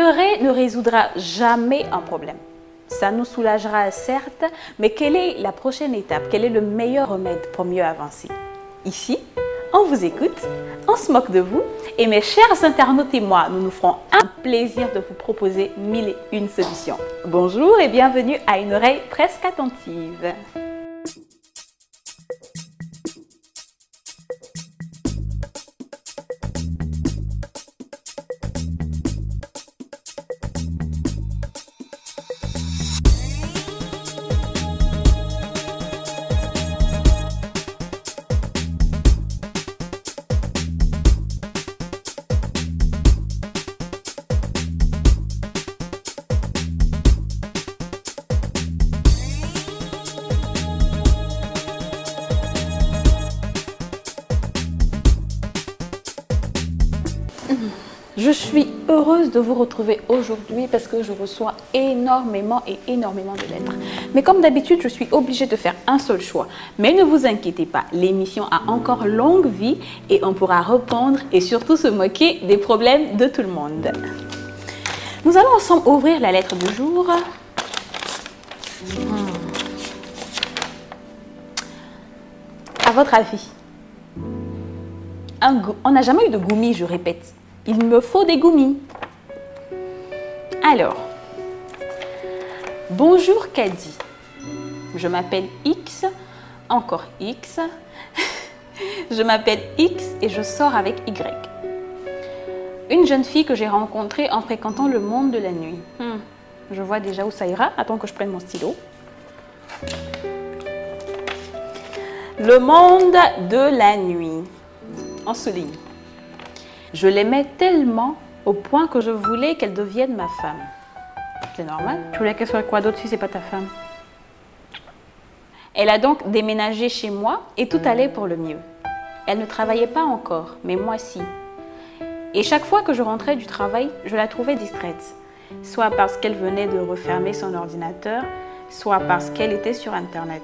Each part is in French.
Pleurer ne résoudra jamais un problème. Ça nous soulagera certes, mais quelle est la prochaine étape? Quel est le meilleur remède pour mieux avancer? Ici, on vous écoute, on se moque de vous et mes chers internautes et moi, nous nous ferons un plaisir de vous proposer 1001 solutions. Bonjour et bienvenue à une oreille presque attentive. Je suis heureuse de vous retrouver aujourd'hui parce que je reçois énormément de lettres. Mais comme d'habitude, je suis obligée de faire un seul choix. Mais ne vous inquiétez pas, l'émission a encore longue vie et on pourra répondre et surtout se moquer des problèmes de tout le monde. Nous allons ensemble ouvrir la lettre du jour. À votre avis, on n'a jamais eu de goumis, je répète. Il me faut des goumis. Alors, bonjour Caddy. Je m'appelle X, encore X. Je m'appelle X et je sors avec Y. Une jeune fille que j'ai rencontrée en fréquentant le monde de la nuit. Je vois déjà où ça ira. Attends que je prenne mon stylo. Le monde de la nuit. En souligne. Je l'aimais tellement au point que je voulais qu'elle devienne ma femme. C'est normal. Tu voulais qu'elle soit quoi d'autre si c'est pas ta femme? Elle a donc déménagé chez moi et tout allait pour le mieux. Elle ne travaillait pas encore, mais moi si. Et chaque fois que je rentrais du travail, je la trouvais distraite. Soit parce qu'elle venait de refermer son ordinateur, soit parce qu'elle était sur Internet.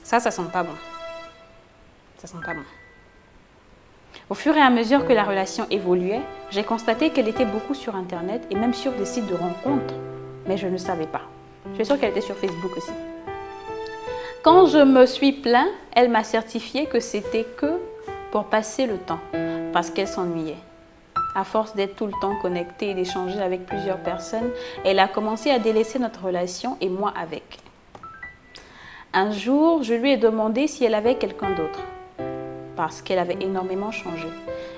Ça sent pas bon. Ça sent pas bon. Au fur et à mesure que la relation évoluait, j'ai constaté qu'elle était beaucoup sur Internet et même sur des sites de rencontres. Mais je ne savais pas. Je suis sûre qu'elle était sur Facebook aussi. Quand je me suis plaint, elle m'a certifié que c'était que pour passer le temps, parce qu'elle s'ennuyait. À force d'être tout le temps connectée et d'échanger avec plusieurs personnes, elle a commencé à délaisser notre relation et moi avec. Un jour, je lui ai demandé si elle avait quelqu'un d'autre. Parce qu'elle avait énormément changé.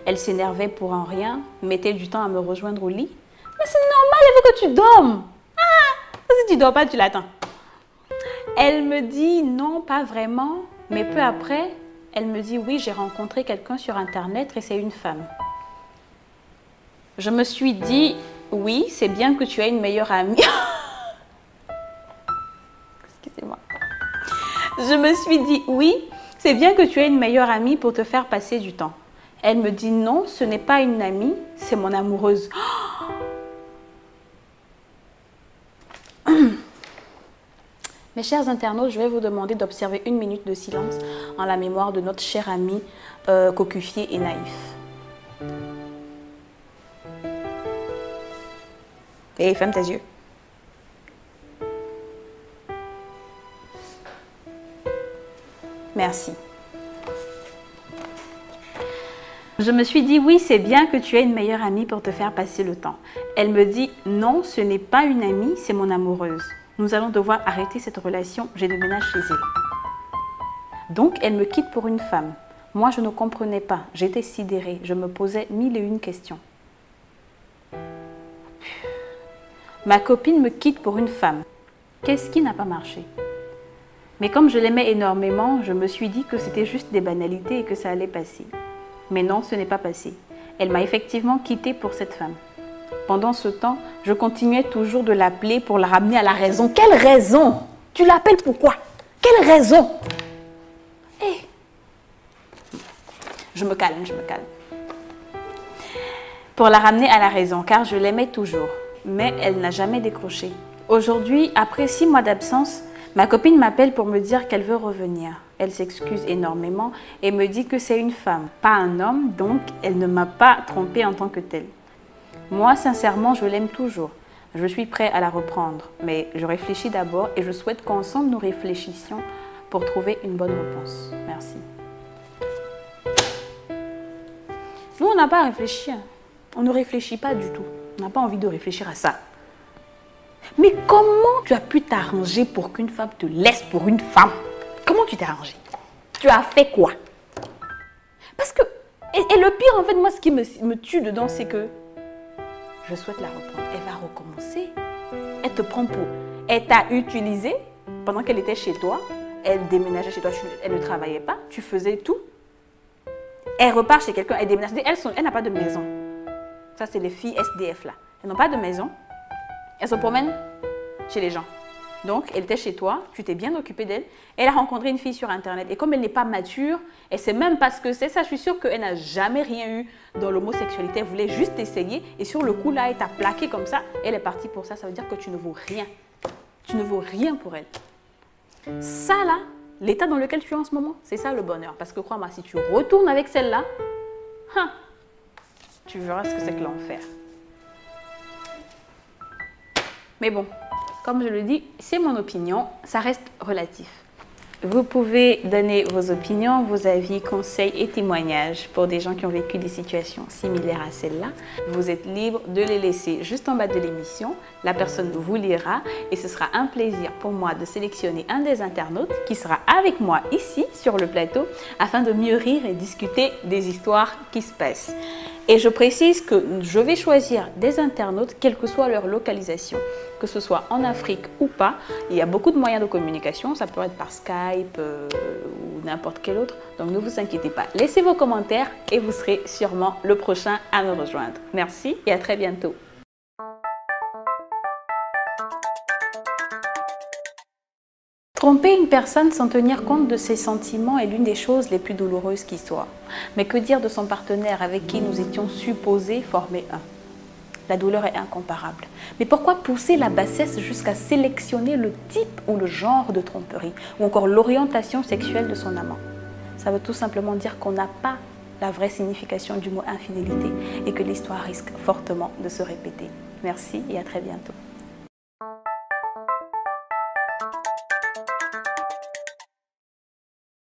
Elle s'énervait pour un rien, mettait du temps à me rejoindre au lit. Mais c'est normal, elle veut que tu dormes. Si tu dors pas, tu l'attends. Elle me dit non, pas vraiment. Mais peu après, elle me dit oui, j'ai rencontré quelqu'un sur Internet et c'est une femme. Je me suis dit oui, c'est bien que tu aies une meilleure amie. Excusez-moi. Je me suis dit oui. C'est bien que tu aies une meilleure amie pour te faire passer du temps. Elle me dit non, ce n'est pas une amie, c'est mon amoureuse. Mes chers internautes, je vais vous demander d'observer 1 minute de silence en la mémoire de notre cher ami cocufié et naïf. Et ferme tes yeux. Merci. Je me suis dit, oui, c'est bien que tu aies une meilleure amie pour te faire passer le temps. Elle me dit, non, ce n'est pas une amie, c'est mon amoureuse. Nous allons devoir arrêter cette relation, je déménage chez elle. Donc, elle me quitte pour une femme. Moi, je ne comprenais pas, j'étais sidérée, je me posais 1001 questions. Ma copine me quitte pour une femme. Qu'est-ce qui n'a pas marché ? Mais comme je l'aimais énormément, je me suis dit que c'était juste des banalités et que ça allait passer. Mais non, ce n'est pas passé. Elle m'a effectivement quittée pour cette femme. Pendant ce temps, je continuais toujours de l'appeler pour la ramener à la raison. Quelle raison? Tu l'appelles pourquoi? Quelle raison? Je me calme. Pour la ramener à la raison, car je l'aimais toujours. Mais elle n'a jamais décroché. Aujourd'hui, après 6 mois d'absence, ma copine m'appelle pour me dire qu'elle veut revenir. Elle s'excuse énormément et me dit que c'est une femme, pas un homme, donc elle ne m'a pas trompée en tant que telle. Moi, sincèrement, je l'aime toujours. Je suis prêt à la reprendre, mais je réfléchis d'abord et je souhaite qu'ensemble nous réfléchissions pour trouver une bonne réponse. Merci. Nous, on n'a pas à réfléchir. On ne réfléchit pas du tout. On n'a pas envie de réfléchir à ça. Mais comment tu as pu t'arranger pour qu'une femme te laisse pour une femme? Comment tu t'es arrangé? Tu as fait quoi? Parce que, et le pire, en fait, moi, ce qui me tue dedans, c'est que je souhaite la reprendre. Elle va recommencer. Elle te prend pour... Elle t'a utilisé pendant qu'elle était chez toi. Elle déménageait chez toi. Elle ne travaillait pas. Tu faisais tout. Elle repart chez quelqu'un. Elle déménage. Elle n'a pas de maison. Ça, c'est les filles SDF là. Elles n'ont pas de maison. Elles se promènent chez les gens. Donc, elle était chez toi, tu t'es bien occupé d'elle. Elle a rencontré une fille sur Internet. Et comme elle n'est pas mature, elle ne sait même pas ce que c'est. Ça, je suis sûre qu'elle n'a jamais rien eu dans l'homosexualité. Elle voulait juste essayer. Et sur le coup, là, elle t'a plaqué comme ça. Elle est partie pour ça. Ça veut dire que tu ne vaux rien. Tu ne vaux rien pour elle. Ça, là, l'état dans lequel tu es en ce moment, c'est ça le bonheur. Parce que crois-moi, si tu retournes avec celle-là, tu verras ce que c'est que l'enfer. Mais bon, comme je le dis, c'est mon opinion, ça reste relatif. Vous pouvez donner vos opinions, vos avis, conseils et témoignages pour des gens qui ont vécu des situations similaires à celle-là. Vous êtes libre de les laisser juste en bas de l'émission. La personne vous lira et ce sera un plaisir pour moi de sélectionner un des internautes qui sera avec moi ici sur le plateau afin de mieux rire et discuter des histoires qui se passent. Et je précise que je vais choisir des internautes, quelle que soit leur localisation, que ce soit en Afrique ou pas. Il y a beaucoup de moyens de communication, ça peut être par Skype ou n'importe quel autre. Donc ne vous inquiétez pas, laissez vos commentaires et vous serez sûrement le prochain à me rejoindre. Merci et à très bientôt. Tromper une personne sans tenir compte de ses sentiments est l'une des choses les plus douloureuses qui soient. Mais que dire de son partenaire avec qui nous étions supposés former un? La douleur est incomparable. Mais pourquoi pousser la bassesse jusqu'à sélectionner le type ou le genre de tromperie ou encore l'orientation sexuelle de son amant? Ça veut tout simplement dire qu'on n'a pas la vraie signification du mot infidélité et que l'histoire risque fortement de se répéter. Merci et à très bientôt.